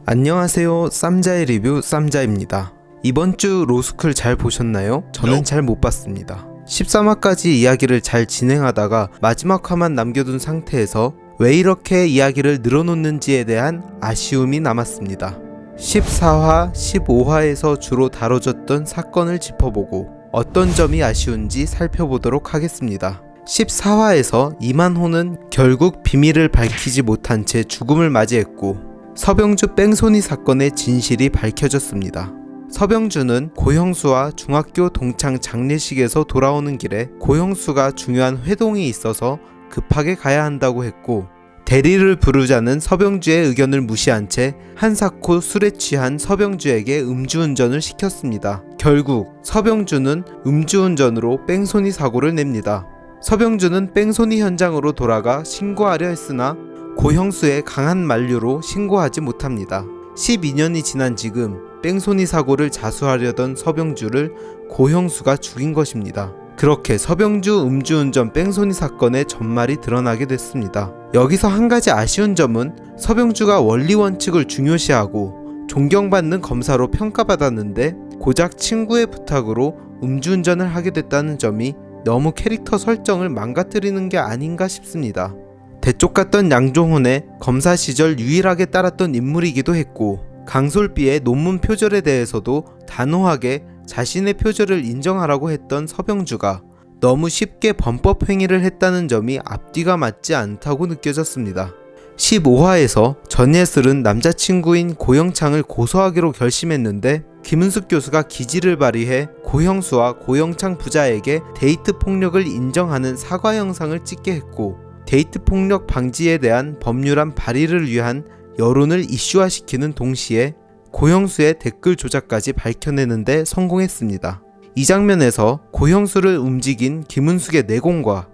안녕하세요, 쌈자의 리뷰 쌈자입니다. 이번주 로스쿨 잘 보셨나요? 저는 잘 못 봤습니다. 13화까지 이야기를 잘 진행하다가 마지막 화만 남겨둔 상태에서 왜 이렇게 이야기를 늘어놓는지에 대한 아쉬움이 남았습니다. 14화, 15화에서 주로 다뤄졌던 사건을 짚어보고 어떤 점이 아쉬운지 살펴보도록 하겠습니다. 14화에서 이만호는 결국 비밀을 밝히지 못한 채 죽음을 맞이했고 서병주 뺑소니 사건의 진실이 밝혀졌습니다. 서병주는 고형수와 중학교 동창 장례식에서 돌아오는 길에 고형수가 중요한 회동이 있어서 급하게 가야 한다고 했고 대리를 부르자는 서병주의 의견을 무시한 채 한사코 술에 취한 서병주에게 음주운전을 시켰습니다. 결국 서병주는 음주운전으로 뺑소니 사고를 냅니다. 서병주는 뺑소니 현장으로 돌아가 신고하려 했으나 고형수의 강한 만류로 신고하지 못합니다. 12년이 지난 지금 뺑소니 사고를 자수하려던 서병주를 고형수가 죽인 것입니다. 그렇게 서병주 음주운전 뺑소니 사건의 전말이 드러나게 됐습니다. 여기서 한 가지 아쉬운 점은 서병주가 원리 원칙을 중요시하고 존경받는 검사로 평가받았는데 고작 친구의 부탁으로 음주운전을 하게 됐다는 점이 너무 캐릭터 설정을 망가뜨리는 게 아닌가 싶습니다. 대쪽 같던 양종훈의 검사 시절 유일하게 따랐던 인물이기도 했고 강솔비의 논문 표절에 대해서도 단호하게 자신의 표절을 인정하라고 했던 서병주가 너무 쉽게 범법 행위를 했다는 점이 앞뒤가 맞지 않다고 느껴졌습니다. 15화에서 전예슬은 남자친구인 고영창을 고소하기로 결심했는데 김은숙 교수가 기지를 발휘해 고형수와 고영창 부자에게 데이트 폭력을 인정하는 사과 영상을 찍게 했고 데이트 폭력 방지에 대한 법률안 발의를 위한 여론을 이슈화시키는 동시에 고형수의 댓글 조작까지 밝혀내는데 성공했습니다. 이 장면에서 고형수를 움직인 김은숙의 내공과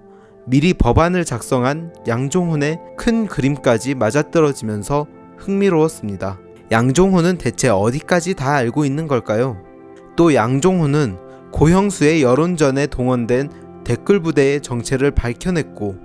미리 법안을 작성한 양종훈의 큰 그림까지 맞아떨어지면서 흥미로웠습니다. 양종훈은 대체 어디까지 다 알고 있는 걸까요? 또 양종훈은 고형수의 여론전에 동원된 댓글 부대의 정체를 밝혀냈고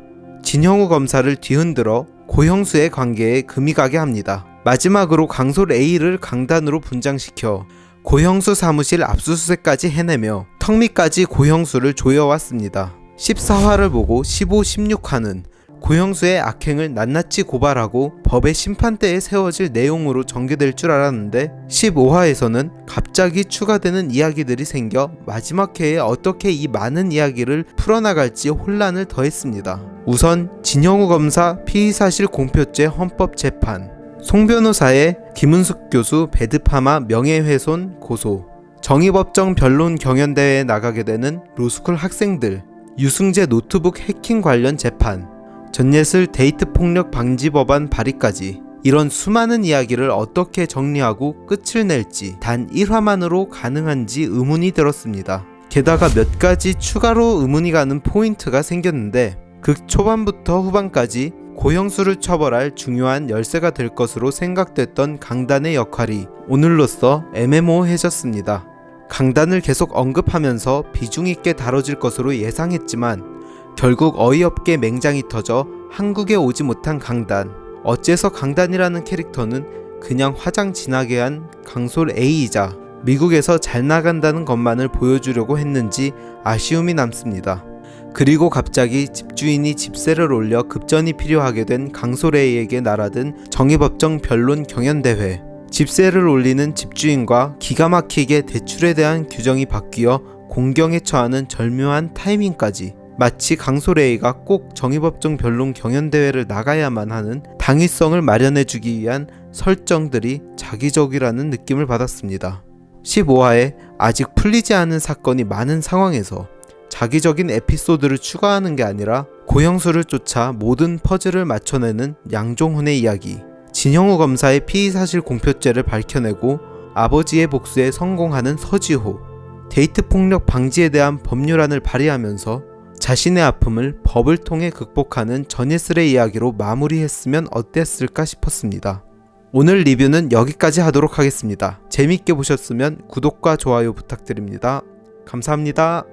진형우 검사를 뒤흔들어 고형수의 관계에 금이 가게 합니다. 마지막으로 강솔 A를 강단으로 분장시켜 고형수 사무실 압수수색까지 해내며 턱밑까지 고형수를 조여왔습니다. 14화를 보고 15, 16화는 고형수의 악행을 낱낱이 고발하고 법의 심판대에 세워질 내용으로 전개될 줄 알았는데 15화에서는 갑자기 추가되는 이야기들이 생겨 마지막 회에 어떻게 이 많은 이야기를 풀어나갈지 혼란을 더했습니다. 우선 진형우 검사 피의사실 공표죄 헌법재판, 송 변호사의 김은숙 교수 배드파마 명예훼손 고소, 정의법정 변론 경연대회에 나가게 되는 로스쿨 학생들, 유승재 노트북 해킹 관련 재판, 전예슬 데이트 폭력 방지 법안 발의까지 이런 수많은 이야기를 어떻게 정리하고 끝을 낼지 단 1화만으로 가능한지 의문이 들었습니다. 게다가 몇 가지 추가로 의문이 가는 포인트가 생겼는데 극 초반부터 후반까지 고형수를 처벌할 중요한 열쇠가 될 것으로 생각됐던 강단의 역할이 오늘로써 애매모호해졌습니다. 강단을 계속 언급하면서 비중 있게 다뤄질 것으로 예상했지만 결국 어이없게 맹장이 터져 한국에 오지 못한 강단. 어째서 강단이라는 캐릭터는 그냥 화장 진하게 한 강솔 A이자 미국에서 잘 나간다는 것만을 보여주려고 했는지 아쉬움이 남습니다. 그리고 갑자기 집주인이 집세를 올려 급전이 필요하게 된 강솔 A에게 날아든 정의법정 변론 경연대회, 집세를 올리는 집주인과 기가 막히게 대출에 대한 규정이 바뀌어 공경에 처하는 절묘한 타이밍까지 마치 강솔 A가 꼭 정의법정 변론 경연대회를 나가야만 하는 당위성을 마련해주기 위한 설정들이 자기적이라는 느낌을 받았습니다. 15화에 아직 풀리지 않은 사건이 많은 상황에서 자기적인 에피소드를 추가하는 게 아니라 고형수를 쫓아 모든 퍼즐을 맞춰내는 양종훈의 이야기, 진형우 검사의 피의사실 공표죄를 밝혀내고 아버지의 복수에 성공하는 서지호, 데이트 폭력 방지에 대한 법률안을 발의하면서 자신의 아픔을 법을 통해 극복하는 전예슬의 이야기로 마무리했으면 어땠을까 싶었습니다. 오늘 리뷰는 여기까지 하도록 하겠습니다. 재밌게 보셨으면 구독과 좋아요 부탁드립니다. 감사합니다.